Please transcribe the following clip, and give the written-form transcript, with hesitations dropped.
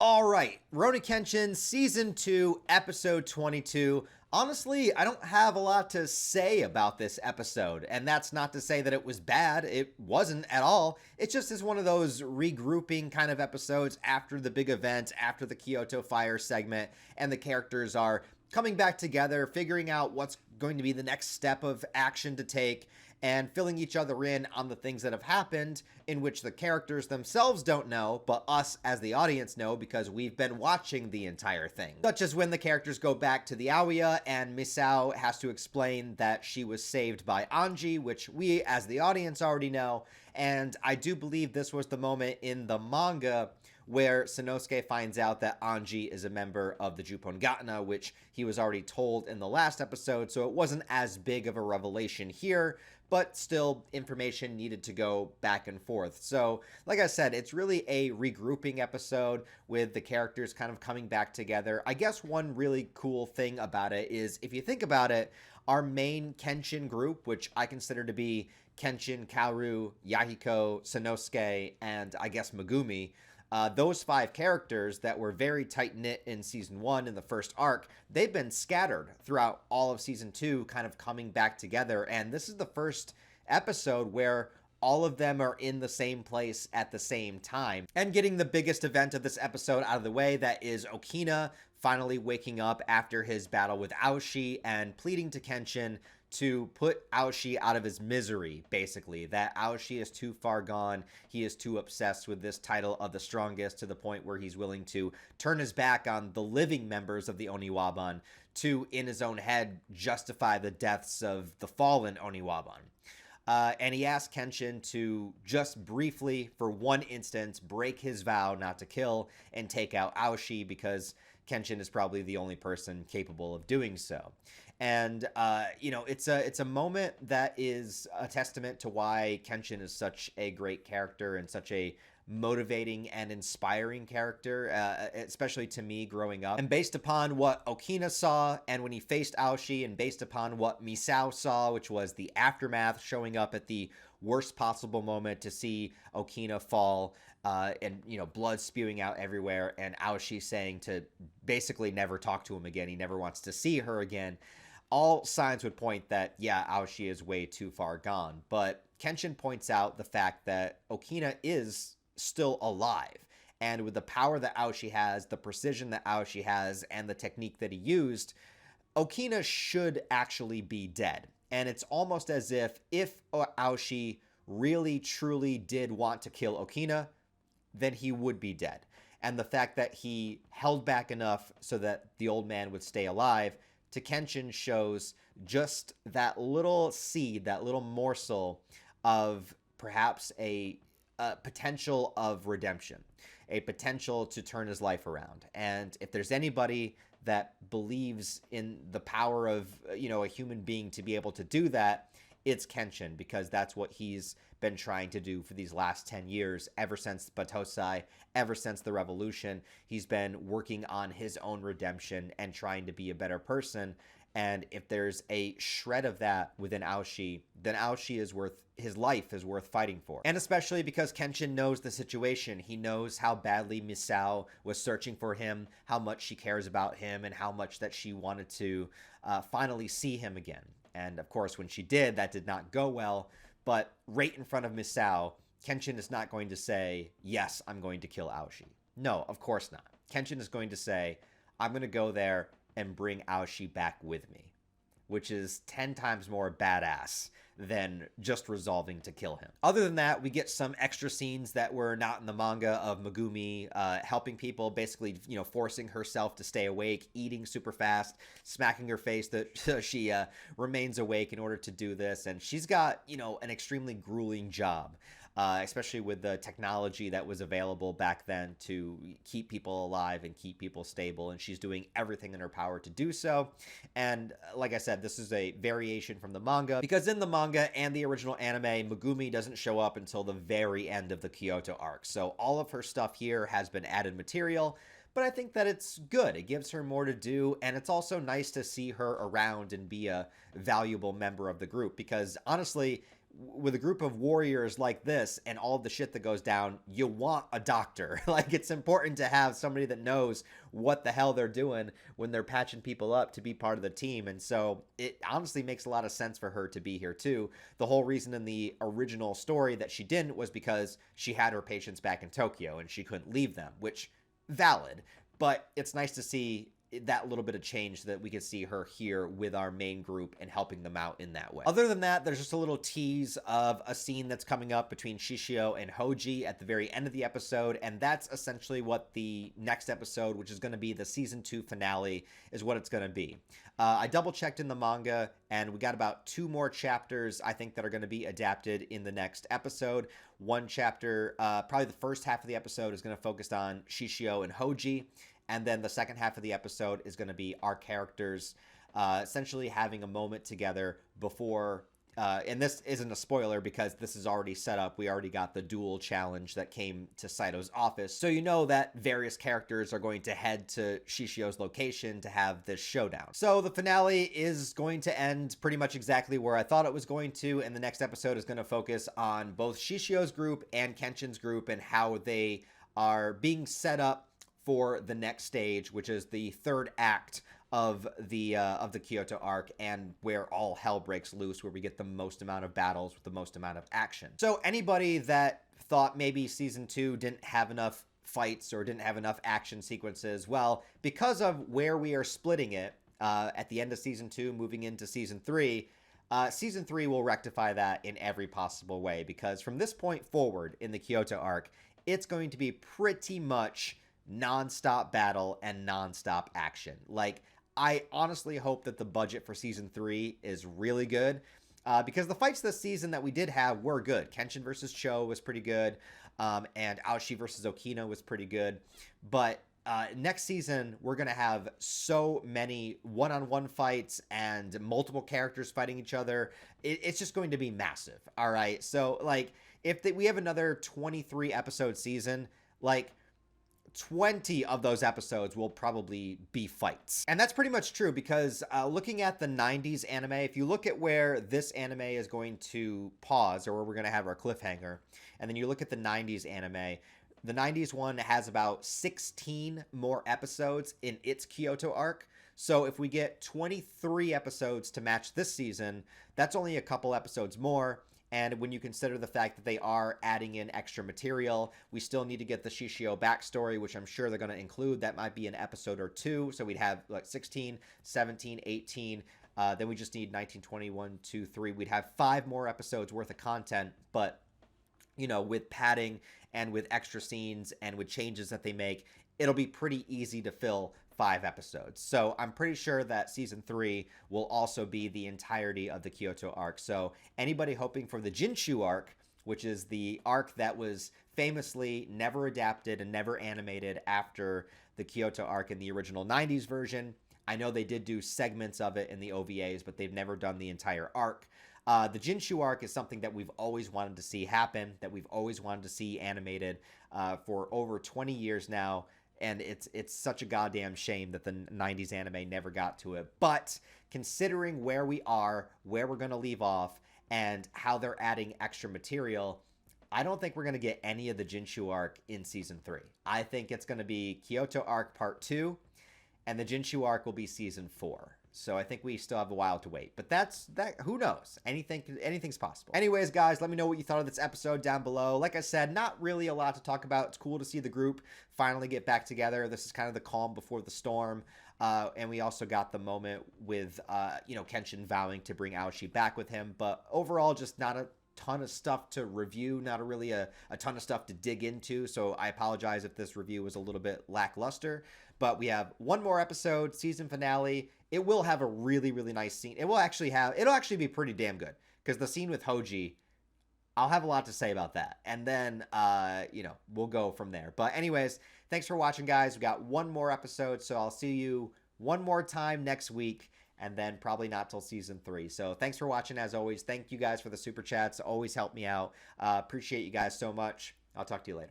All right, Rurouni Kenshin Season 2, Episode 22. Honestly, I don't have a lot to say about this episode, and that's not to say that it was bad. It wasn't at all. It just is one of those regrouping kind of episodes after the big event, after the Kyoto Fire segment, and the characters are coming back together, figuring out what's going to be the next step of action to take, and filling each other in on the things that have happened, in which the characters themselves don't know, but us as the audience know because we've been watching the entire thing. Such as when the characters go back to the Aoya and Misao has to explain that she was saved by Anji, which we as the audience already know, and I do believe this was the moment in the manga where Sanosuke finds out that Anji is a member of the Jupongatana, which he was already told in the last episode, so it wasn't as big of a revelation here, but still information needed to go back and forth. So, like I said, it's really a regrouping episode with the characters kind of coming back together. I guess one really cool thing about it is, if you think about it, our main Kenshin group, which I consider to be Kenshin, Kaoru, Yahiko, Sanosuke, and I guess Megumi, those 5 characters that were very tight-knit in Season 1 in the first arc, they've been scattered throughout all of Season 2, kind of coming back together, and this is the first episode where all of them are in the same place at the same time. And getting the biggest event of this episode out of the way, that is Okina finally waking up after his battle with Aoshi and pleading to Kenshin to put Aoshi out of his misery, basically. That Aoshi is too far gone. He is too obsessed with this title of the strongest to the point where he's willing to turn his back on the living members of the Oniwaban to, in his own head, justify the deaths of the fallen Oniwaban. And he asked Kenshin to just briefly, for one instance, break his vow not to kill and take out Aoshi, because Kenshin is probably the only person capable of doing so. And, you know, it's a moment that is a testament to why Kenshin is such a great character and such a motivating and inspiring character, especially to me growing up. And based upon what Okina saw and when he faced Aoshi, and based upon what Misao saw, which was the aftermath, showing up at the worst possible moment to see Okina fall, and, you know, blood spewing out everywhere, and Aoshi saying to basically never talk to him again. He never wants to see her again. All signs would point that, yeah, Aoshi is way too far gone. But Kenshin points out the fact that Okina is still alive. And with the power that Aoshi has, the precision that Aoshi has, and the technique that he used, Okina should actually be dead. And it's almost as if Aoshi really, truly did want to kill Okina, then he would be dead. And the fact that he held back enough so that the old man would stay alive, to Kenshin, shows just that little seed, that little morsel of perhaps a potential of redemption, a potential to turn his life around. And if there's anybody that believes in the power of, you know, a human being to be able to do that, it's Kenshin, because that's what he's been trying to do for these last 10 years, ever since Batosai, ever since the revolution. He's been working on his own redemption and trying to be a better person. And if there's a shred of that within Aoshi, then Aoshi is worth, his life is worth fighting for. And especially because Kenshin knows the situation. He knows how badly Misao was searching for him, how much she cares about him, and how much that she wanted to finally see him again. And of course, when she did, that did not go well. But right in front of Misao, Kenshin is not going to say, yes, I'm going to kill Aoshi. No, of course not. Kenshin is going to say, I'm going to go there and bring Aoshi back with me, which is 10 times more badass than just resolving to kill him. Other than that, we get some extra scenes that were not in the manga of Megumi helping people, basically, you know, forcing herself to stay awake, eating super fast, smacking her face that she remains awake in order to do this. And she's got, you know, an extremely grueling job. Especially with the technology that was available back then to keep people alive and keep people stable. And she's doing everything in her power to do so. And like I said, this is a variation from the manga, because in the manga and the original anime, Megumi doesn't show up until the very end of the Kyoto arc. So all of her stuff here has been added material, but I think that it's good. It gives her more to do, and it's also nice to see her around and be a valuable member of the group, because honestly, with a group of warriors like this and all the shit that goes down, you want a doctor. Like, it's important to have somebody that knows what the hell they're doing when they're patching people up to be part of the team. And so it honestly makes a lot of sense for her to be here too. The whole reason in the original story that she didn't was because she had her patients back in Tokyo and she couldn't leave them, which valid. But it's nice to see that little bit of change so that we could see her here with our main group and helping them out in that way. Other than that, there's just a little tease of a scene that's coming up between Shishio and Hoji at the very end of the episode, and that's essentially what the next episode, which is going to be the season 2 finale, is what it's going to be. I double checked in the manga, and we got about 2 more chapters, I think, that are going to be adapted in the next episode. One chapter, probably the first half of the episode, is going to focus on Shishio and Hoji. And then the second half of the episode is going to be our characters essentially having a moment together before, and this isn't a spoiler because this is already set up. We already got the duel challenge that came to Saito's office. So you know that various characters are going to head to Shishio's location to have this showdown. So the finale is going to end pretty much exactly where I thought it was going to, and the next episode is going to focus on both Shishio's group and Kenshin's group and how they are being set up for the next stage, which is the third act of the Kyoto arc, and where all hell breaks loose, where we get the most amount of battles with the most amount of action. So anybody that thought maybe season 2 didn't have enough fights or didn't have enough action sequences, well, because of where we are splitting it at the end of season 2, moving into season 3, season 3 will rectify that in every possible way, because from this point forward in the Kyoto arc, it's going to be pretty much non-stop battle and non-stop action. Like, I honestly hope that the budget for season 3 is really good, because the fights this season that we did have were good. Kenshin versus Cho was pretty good, and Aoshi versus Okina was pretty good, but next season we're gonna have so many one-on-one fights and multiple characters fighting each other. It's just going to be massive. All right, so like, if we have another 23 episode season, like 20 of those episodes will probably be fights. And that's pretty much true, because looking at the 90s anime, if you look at where this anime is going to pause, or where we're going to have our cliffhanger, and then you look at the 90s anime, the 90s one has about 16 more episodes in its Kyoto arc. So if we get 23 episodes to match this season, that's only a couple episodes more. And when you consider the fact that they are adding in extra material, we still need to get the Shishio backstory, which I'm sure they're going to include. That might be an episode or 2. So we'd have like 16, 17, 18. Then we just need 19, 20, 1, 2, 3. We'd have 5 more episodes worth of content. But, you know, with padding and with extra scenes and with changes that they make, it'll be pretty easy to fill 5 episodes. So I'm pretty sure that season 3 will also be the entirety of the Kyoto arc. So anybody hoping for the Jinshu arc, which is the arc that was famously never adapted and never animated after the Kyoto arc in the original 90s version, I know they did do segments of it in the OVAs, but they've never done the entire arc. The Jinshu arc is something that we've always wanted to see happen, that we've always wanted to see animated for over 20 years now. And it's such a goddamn shame that the 90s anime never got to it. But considering where we are, where we're going to leave off, and how they're adding extra material, I don't think we're going to get any of the Jinshu arc in season 3. I think it's going to be Kyoto arc part 2, and the Jinshu arc will be season 4. So I think we still have a while to wait. But that who knows? Anything's possible. Anyways, guys, let me know what you thought of this episode down below. Like I said, not really a lot to talk about. It's cool to see the group finally get back together. This is kind of the calm before the storm. And we also got the moment with, Kenshin vowing to bring Aoshi back with him. But overall, just not a ton of stuff to review, not really a ton of stuff to dig into. So I apologize if this review was a little bit lackluster. But we have one more episode, season finale. It will have a really, really nice scene. It'll actually be pretty damn good, because the scene with Hoji, I'll have a lot to say about that. And then, we'll go from there. But anyways, thanks for watching, guys. We got one more episode, so I'll see you one more time next week, and then probably not till season 3. So thanks for watching, as always. Thank you guys for the super chats. Always help me out. Appreciate you guys so much. I'll talk to you later.